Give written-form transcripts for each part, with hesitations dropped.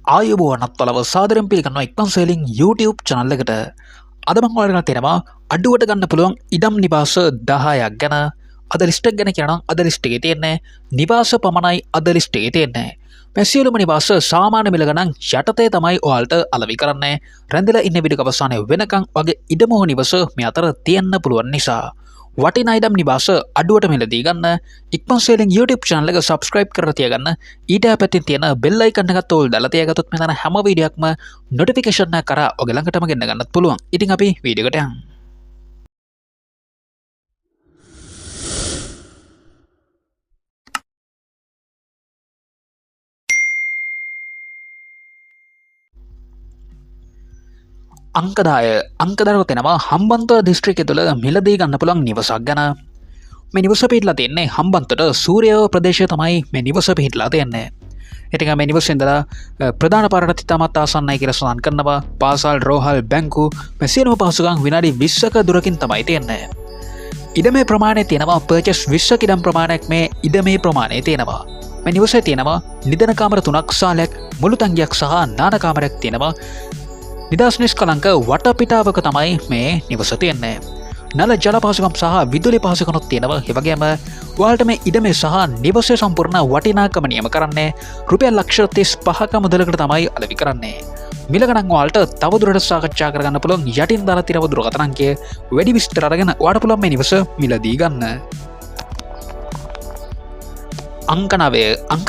ආයුබෝවනත් වලව සාදරයෙන් පිළිගන්නවා එක්පන් සේලින් YouTube channel එකට. අද මම ඔයාලට තියෙනවා අඩුවට ගන්න පුළුවන් ඉඩම් නිවාස 10ක් ගැන. අද ලිස්ට් එක ගැන කියනවා අද ලිස්ට් එකේ තියෙන්නේ නිවාස පමණයි අද ලිස්ට් එකේ තියෙන්නේ. මේ සියලුම නිවාස සාමාන්‍ය මිල ගණන් යටතේ තමයි ඔයාලට අලෙවි කරන්නේ. රැඳිලා ඉන්න වීඩියෝ අවසානයේ වෙනකන් වගේ ඉඩම හෝ නිවස මේ අතර තියෙන්න පුළුවන් නිසා වටිනා ඉඩම් නිවාස අඩුවට මිලදී ගන්න ඉක්මන් සේලින් YouTube channel එක subscribe කරලා තියාගන්න. ඊට පැත්තෙන් තියෙන bell icon එකත් ඕල් දාලා තියාගත්තොත් මෙතන හැම වීඩියෝ එකක්ම notification එක කරා ඔයග ළඟටම ගෙන්න ගන්නත් පුළුවන්. ඉතින් අපි වීඩියෝ එකට යමු. අංක 10 අංක 10 තෙනවා හම්බන්තොට දිස්ත්‍රික්කය තුළ මිලදී ගන්න පුළුවන් නිවසක් ගැන. මේ නිවස පිහිටලා තියෙන්නේ හම්බන්තොට සූර්යව ප්‍රදේශය තමයි මේ නිවස පිහිටලා තියෙන්නේ. ඉතින් මේ නිවසේ ඉඳලා ප්‍රධාන පාරට ඉතාමත් ආසන්නයි කියලා සඳහන් කරනවා. පාසල්, රෝහල්, බැංකු මේ සියලුම පහසුකම් විනාඩි 20ක දුරකින් තමයි තියෙන්නේ. ඉඩමේ ප්‍රමාණය තියෙනවා පර්චේස් 20ක ඉඩම් ප්‍රමාණයක් මේ ඉඩමේ ප්‍රමාණය තියෙනවා. මේ නිවසේ තියෙනවා නිදන කාමර 3ක් සාලයක්, මුළු තංගියක් සහ නාන කාමරයක් තියෙනවා. නිදහස් නිස්කලංක වටපිටාවක තමයි මේ නිවස තියෙන්නේ. නල ජල පහසුකම් සහ විදුලි පහසුකම්ත් තියෙනවා. ඒ වගේම ඔයාලට මේ ඉඩමේ සහ නිවසේ සම්පූර්ණ වටිනාකම නියම කරන්නේ රුපියල් ලක්ෂ 35ක මුදලකට තමයි අලෙවි කරන්නේ. මිල ගණන් ඔයාලට තවදුරටත් සාකච්ඡා කරගන්න පුළුවන් යටින් දාලා තියෙන දුරකථන අංකය වැඩි විස්තර අරගෙන ඔයාලට පුළුවන් මේ නිවස මිලදී ගන්න. අංක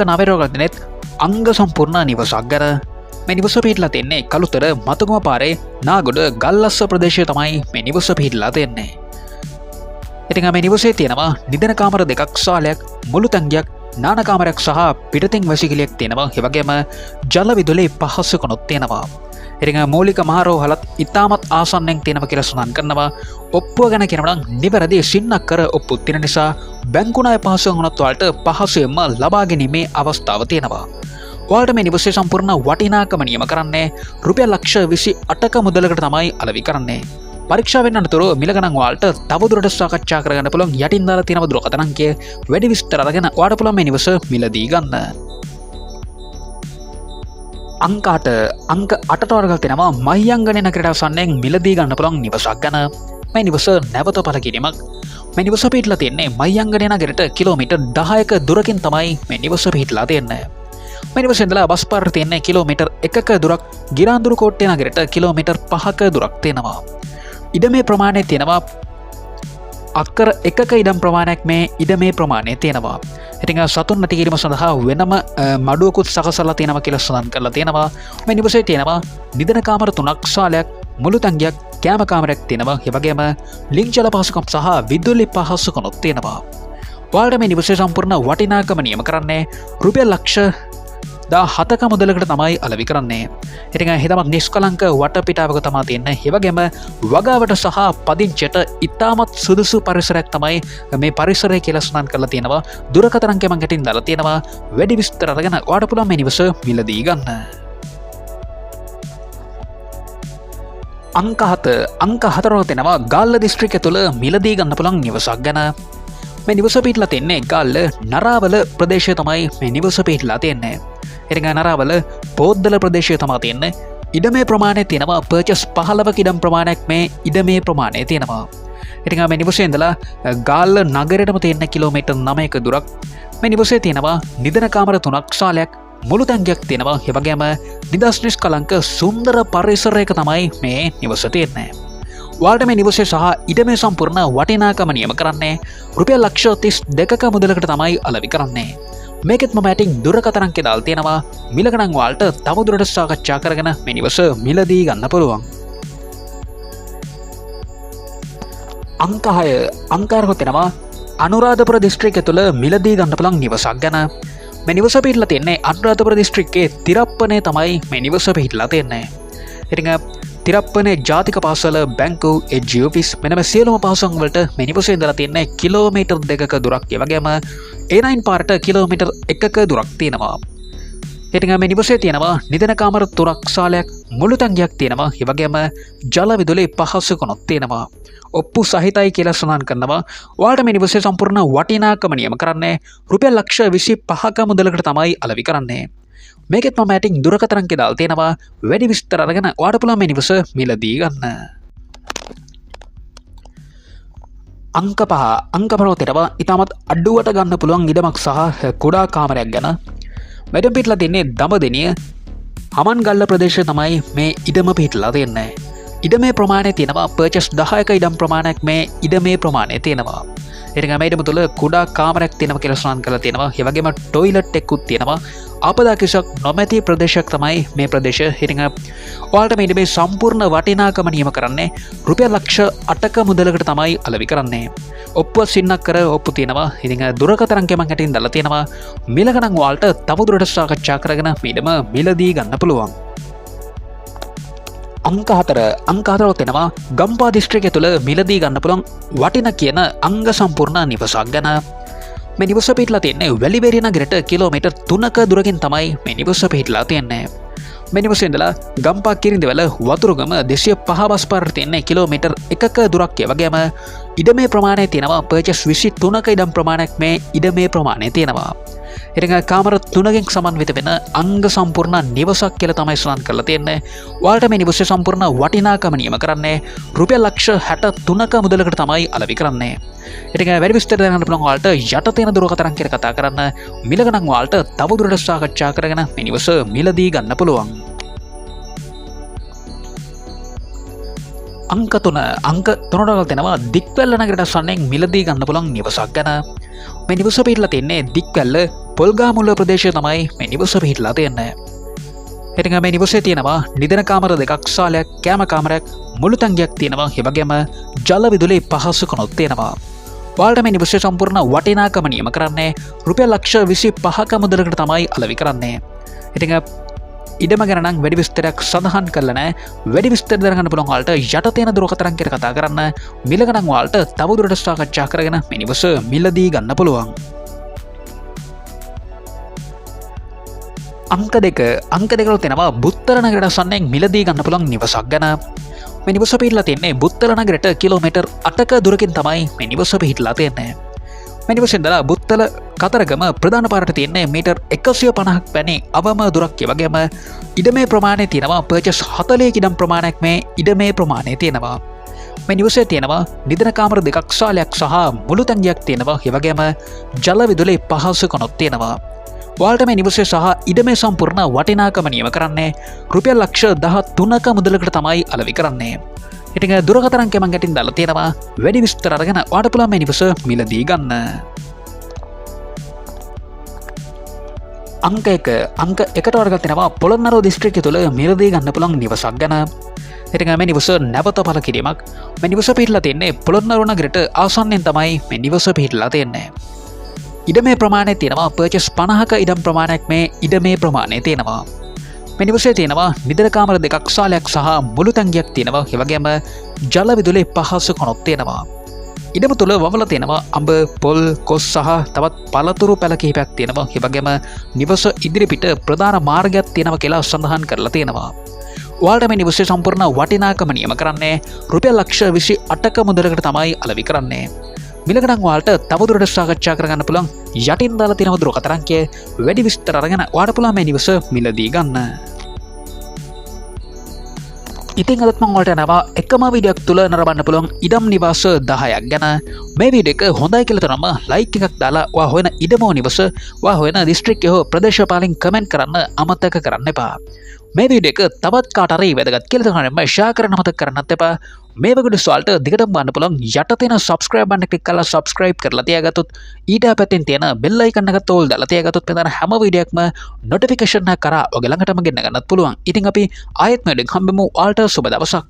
9 රෝගලදිනෙත් අංග සම්පූර්ණ නිවසක් ගැන. මේ නිවස පිහිටලා තියෙන්නේ කළුතර මතුගම පාරේ නාගොඩ ගල්ලස්ස ප්‍රදේශය තමයි මේ නිවස පිහිටලා තියෙන්නේ. ඉතින් මේ නිවසේ තියෙනවා නිදන කාමර 2ක් සාලයක්, මුළු තංගියක්, නාන කාමරයක් සහ පිටතින් වැසිකිළියක් තියෙනවා. ඒ වගේම ජල විදුලි පහසුකම්ත් තියෙනවා. ඉතින් මූලික මහරෝහලත් ඉතාමත් ආසන්නෙන් තියෙනවා කියලා සඳහන් කරනවා. ඔප්පුව ගැන කියනවා නම් නිවැරදි සින්නක් කර ඔප්පු තියෙන නිසා බැංකු ණය පහසුකම් වුණත් ඔයාලට පහසුවෙන්ම ලබා ගැනීමේ අවස්ථාව තියෙනවා. ඔයාලට මේ නිවසේ සම්පූර්ණ වටිනාකම නියම කරන්නේ රුපියල් ලක්ෂ 28ක මුදලකට තමයි අලෙවි කරන්නේ. පරීක්ෂාවෙන් අනතුරු මිල ගණන් ඔයාලට තවදුරටත් සාකච්ඡා කරගන්න පුළුවන් යටින් දාලා තියෙන දුරකථන අංකය වැඩි විස්තර අරගෙන ඔයාලට පුළුවන් මේ නිවස මිලදී ගන්න. අංක 8ට වර්ගල් තියෙනවා මහියංගනේ නගරයට අවසන්යෙන් මිලදී ගන්න පුළුවන් නිවසක් ගැන. මේ නිවස නැවත පළ කිරීමක්. මේ නිවස පිහිටලා තියෙන්නේ මහියංගනේ නගරයට කිලෝමීටර් 10ක දුරකින් තමයි මේ නිවස පිහිටලා තියෙන්නේ. මේ නිවසේ ඉඳලා බස් පාර තියෙන්නේ කිලෝමීටර් 1ක දුරක්, ගිරාඳුරු කෝට්ටේ නගරයට කිලෝමීටර් 5ක දුරක් තියෙනවා. ඉඩමේ ප්‍රමාණය තියෙනවා අක්කර 1ක ඉඩම් ප්‍රමාණයක් මේ ඉඩමේ ප්‍රමාණය තියෙනවා. ඉතින් සතුන් නැති කිරීම සඳහා වෙනම මඩුවකුත් සකසලා තියෙනවා කියලා සඳහන් කරලා තියෙනවා. මේ නිවසේ තියෙනවා නිදන කාමර 3ක් සාලයක්, මුළු තංගියක්, කෑම කාමරයක් තියෙනවා. ඒ වගේම ලිං ජල පහසුකම් සහ විදුලි පහසුකම්ත් තියෙනවා. ඔයාලට මේ නිවසේ සම්පූර්ණ වටිනාකම නියම කරන්නේ රුපියල් ලක්ෂ 17ක මුදලකට තමයි අලෙවි කරන්නේ. ඉතින් හිතමත් නිස්කලංක වටපිටාවක තමයි තියෙන්නේ. ඒ වගේම වගාවට සහ පදිංචියට ඉතාමත් සුදුසු පරිසරයක් තමයි මේ පරිසරය කියලා සඳහන් කරලා තියෙනවා. දුරකථන අංකය මම ගැටින් දාලා තියෙනවා. වැඩි විස්තර අරගෙන ඔයාලට පුළුවන් මේ නිවස මිලදී ගන්න. අංක 4 තියෙනවා ගාල්ල දිස්ත්‍රික්කය තුළ මිලදී ගන්න පුළුවන් නිවසක් ගැන. මේ නිවස පිහිටලා තියෙන්නේ ගාල්ල නරාවල ප්‍රදේශය තමයි මේ නිවස පිහිටලා තියෙන්නේ. ඉතින් නරාවල පොද්දල ප්‍රදේශය තමයි තියෙන්නේ. ඉඩමේ ප්‍රමාණය තියෙනවා පර්චේස් 15ක ඉඩම් ප්‍රමාණයක් මේ ඉඩමේ ප්‍රමාණය තියෙනවා. ඉතින් මේ නිවසේ ඉඳලා ගාල්ල නගරයටම තියෙන කිලෝමීටර් 9ක දුරක්. මේ නිවසේ තියෙනවා නිදන කාමර 3ක් සාලයක්, මුළු තංගියක් තියෙනවා. ඒ වගේම නිදහස් නිස්කලංක සුන්දර පරිසරයක තමයි මේ නිවස තියෙන්නේ. ඔයාලට මේ නිවසේ සහ ඉඩමේ සම්පූර්ණ වටිනාකම නියම කරන්නේ රුපියල් ලක්ෂ 32ක මුදලකට තමයි අලෙවි කරන්නේ. මේකෙත් මම ඇටින් දුරකථන අංකය දාලා තියෙනවා. මිල ගණන් ඔයාලට තවදුරටත් සාකච්ඡා කරගෙන මේ නිවස මිලදී ගන්න පුළුවන්. අංක 6 තියෙනවා අනුරාධපුර දිස්ත්‍රික්කය තුළ මිලදී ගන්න පුළුවන් නිවසක් ගැන. මේ නිවස පිහිටලා තියෙන්නේ අනුරාධපුර දිස්ත්‍රික්කයේ තිරප්පනේ තමයි මේ නිවස පිහිටලා තියෙන්නේ. ඉතින් තිරප්පනේ ජාතික පාසල, බැංකු, එජ්ජි ඔෆිස් මෙන්න මේ සියලුම පහසුකම් වලට මේ නිවසේ ඉඳලා තියෙන්නේ කිලෝමීටර් 2ක දුරක්. ඒ වගේම A9 පාරට කිලෝමීටර් 1ක දුරක් තියෙනවා. ඉතින් මේ නිවසේ තියෙනවා නිදන කාමර 3ක් සාලයක්, මුළු තංගියක් තියෙනවා. ඒ වගේම ජල විදුලි පහසුකම්ත් තියෙනවා. ඔප්පු සහිතයි කියලා සඳහන් කරනවා. ඔයාලට මේ නිවසේ සම්පූර්ණ වටිනාකම නියම කරන්නේ රුපියල් ලක්ෂ 25ක මුදලකට තමයි අලෙවි කරන්නේ. මේකෙත් මම ඇටින් දුරකථන අංකය දාලා තියෙනවා වැඩි විස්තර අරගෙන ඔයාලට පුළුවන් මේ නිවස මිලදී ගන්න. අංක 5 තියෙනවා ඉතාමත් අඩුවට ගන්න පුළුවන් ඉඩමක් සහ කුඩා කාමරයක් ගැන. මෙතන පිටලා තින්නේ දඹදෙණිය හමන්ගල්ල ප්‍රදේශය තමයි මේ ඉඩම පිටලා තියෙන්නේ. ඉඩමේ ප්‍රමාණය තියෙනවා පර්චස් 10ක ඉඩම් ප්‍රමාණයක් මේ ඉඩමේ ප්‍රමාණය තියෙනවා. ඉතින් මේ ඉඩම තුල කුඩා කාමරයක් තියෙනවා කියලා සඳහන් කරලා තියෙනවා. ඒ වගේම টয়ලට් එකකුත් තියෙනවා. ආපදා කිසිවක් නොමැති ප්‍රදේශයක් තමයි මේ ප්‍රදේශය. ඉතින් ඔයාලට මේ ඉඩමේ සම්පූර්ණ වටිනාකම නියම කරන්නේ රුපියල් ලක්ෂ 8ක මුදලකට තමයි අලෙවි කරන්නේ. ඔප්පුව සින්නක් කර ඔප්පු තියෙනවා. ඉතින් දුරකථන අංකය මම හැටින් දාලා තියෙනවා. මිලක නම් ඔයාලට තවදුරටත් සාකච්ඡා කරගෙන මේ ඉඩම මිලදී ගන්න පුළුවන්. අංක 4 තියෙනවා ගම්පා දිස්ත්‍රික්කය තුළ මිලදී ගන්න පුළුවන් වටින කියන අංග සම්පූර්ණ නිවසක් ගැන. මේ නිවස පිටලා තියෙන්නේ වැලිබේරිය නගරයට කිලෝමීටර් 3ක දුරකින් තමයි මේ නිවස පිටලා තියෙන්නේ. මේ නිවසේ ඉඳලා ගම්පා කිරිඳිවැල වතුරුගම 205 බස් පාරට තියෙන්නේ කිලෝමීටර් 1ක දුරක්. ඒ වගේම ඉඩමේ ප්‍රමාණය තියෙනවා පර්චස් 23ක ඉඩම් ප්‍රමාණයක් මේ ඉඩමේ ප්‍රමාණය තියෙනවා. ඉතින් කාමර 3කින් සමන්විත වෙන අංග සම්පූර්ණ නිවසක් කියලා තමයි සඳහන් කරලා තියෙන්නේ. ඔයාලට මේ නිවසේ සම්පූර්ණ වටිනාකම නියම කරන්නේ රුපියල් ලක්ෂ 63ක මුදලකට තමයි අලෙවි කරන්නේ. ඉතින් වැඩි විස්තර දැනගන්න පුළුවන් ඔයාලට යට තියෙන දුරකථන අංකයට කතා කරන්න. මිලක නම් ඔයාලට තවදුරටත් සාකච්ඡා කරගෙන මේ නිවස මිලදී ගන්න පුළුවන්. අංක 3 තියෙනවා දික්වැල්ල නගරයට සම්නෙන් මිලදී ගන්න පුළුවන් නිවසක් ගැන. මේ නිවස පිටලා තියෙන්නේ දික්වැල්ල පොල්ගාමුල්ල ප්‍රදේශය තමයි මේ නිවස පිටලා තියෙන්නේ. ඉතින් මේ නිවසේ තියෙනවා නිදන කාමර 2ක් ශාලයක් කෑම කාමරයක් මුළු තංගයක් තියෙනවා. ඒ වගේම ජල විදුලි පහසුකම්ත් තියෙනවා. ඔයාලට මේ නිවසේ සම්පූර්ණ වටිනාකම නියම කරන්නේ රුපියල් ලක්ෂ 25ක මුදලකට තමයි අලෙවි කරන්නේ. ඉතින් ඉඩම ගැන නම් වැඩි විස්තරයක් සඳහන් කරලා නැහැ. වැඩි විස්තර දැනගන්න පුළුවන් ඔයාලට යට තියෙන දුරකථන අංකයට කතා කරන්න. මිලක නම් ඔයාලට තවදුරටත් සාකච්ඡා කරගෙන මේ නිවස මිලදී ගන්න පුළුවන්. අංක 2 තියෙනවා බුත්තර නගරයට සම්නෙන් මිලදී ගන්න පුළුවන් නිවසක් ගැන. මේ නිවස පිටලා තියෙන්නේ බුත්තර නගරයට කිලෝමීටර් 8ක දුරකින් තමයි මේ නිවස පිටලා තියෙන්නේ. මේ නිවසේ ඉඳලා බුත්තල කතරගම ප්‍රධාන පාරට තියෙන්නේ මීටර් 150ක් පැනි අවම දුරක්. ඒ වගේම ඉඩමේ ප්‍රමාණය තියෙනවා පර්චස් 40ක ඉඩම් ප්‍රමාණයක් මේ ඉඩමේ ප්‍රමාණය තියෙනවා. මේ නිවසේ තියෙනවා නිදන කාමර 2ක් ශාලයක් සහ මුළු තංගයක් තියෙනවා. ඒ වගේම ජල විදුලි පහසුකම්ත් තියෙනවා. ඔයාලට මේ නිවසේ සහ ඉඩමේ සම්පූර්ණ වටිනාකම නියම කරන්නේ රුපියල් ලක්ෂ 13ක මුදලකට තමයි අලෙවි කරන්නේ. ඉතින් දුරකථන අංකය මම ගැටින් දාලා තියෙනවා. වැඩි විස්තර අරගෙන ඔයාලට පුළුවන් මේ නිවස මිලදී ගන්න. අංක 1 වර්ගයක් තියෙනවා පොළොන්නරුව දිස්ත්‍රික්කය තුළ මිලදී ගන්න පුළුවන් නිවසක් ගැන. ඉතින් මේ නිවස නැවත පළ කිරීමක්. මේ නිවස පිටලා තියෙන්නේ පොළොන්නරුව නගරයට ආසන්නයෙන් තමයි මේ නිවස පිටලා තියෙන්නේ. ඉඩමේ ප්‍රමාණය තියෙනවා පර්චස් 50ක ඉඩම් ප්‍රමාණයක් මේ ඉඩමේ ප්‍රමාණය තියෙනවා. මේ නිවසේ තියෙනවා නිදන කාමර 2ක් ශාලයක් සහ මුළු තංගයක් තියෙනවා. ඒ වගේම ජල විදුලි පහසුකම්ත් තියෙනවා. ඉඩම තුල වවලා තියෙනවා අඹ පොල් කොස් සහ තවත් පළතුරු පැල කිහිපයක් තියෙනවා. ඒ වගේම නිවස ඉදිරිපිට ප්‍රධාන මාර්ගයක් තියෙනවා කියලා සඳහන් කරලා තියෙනවා. ඔයාලට මේ නිවසේ සම්පූර්ණ වටිනාකම නියම කරන්නේ රුපියල් ලක්ෂ 28ක මුදලකට තමයි අලෙවි කරන්නේ. මිලක නම් ඔයාලට තවදුරටත් සාකච්ඡා කරගන්න පුළුවන් යටින් දාලා තියෙන දුරකථන අංකය වැඩි විස්තර අරගෙන ඔයාලට පුළුවන් මේ නිවස මිලදී ගන්න. ඉතින් අදත් මම ඔයාලට යනවා එකම වීඩියෝක් තුල නරඹන්න පුළුවන් ඉඩම් නිවාස 10ක් ගැන. මේ වීඩියෝ එක හොඳයි කියලා තරම ලයික් එකක් දාලා ඔයා හොයන ඉඩම නිවස ඔයා හොයන දිස්ත්‍රික්කය හෝ ප්‍රදේශය පාලින් කමෙන්ට් කරන්න අමතක කරන්න එපා. මේ වීඩියෝ එක තවත් කාට හරි වැදගත් කියලා තනම ෂෙයා කරන්න අමතක කරන්නත් එපා. මේ වගේ ඩිස්වල්ට දිගටම බලන්න පුළුවන් යට තියෙන subscribe බටන් එක ක්ලික් කරලා subscribe කරලා තියාගත්තොත් ඊට පැත්තෙන් තියෙන bell icon එක තෝල් දාලා තියාගත්තොත් මෙතන හැම වීඩියෝ එකක්ම notification එක කරා ඔයගලඟටම ගෙන්න ගන්නත් පුළුවන්. ඉතින් අපි ආයෙත් මේ හම්බෙමු. ආල්ට සුබ දවසක්.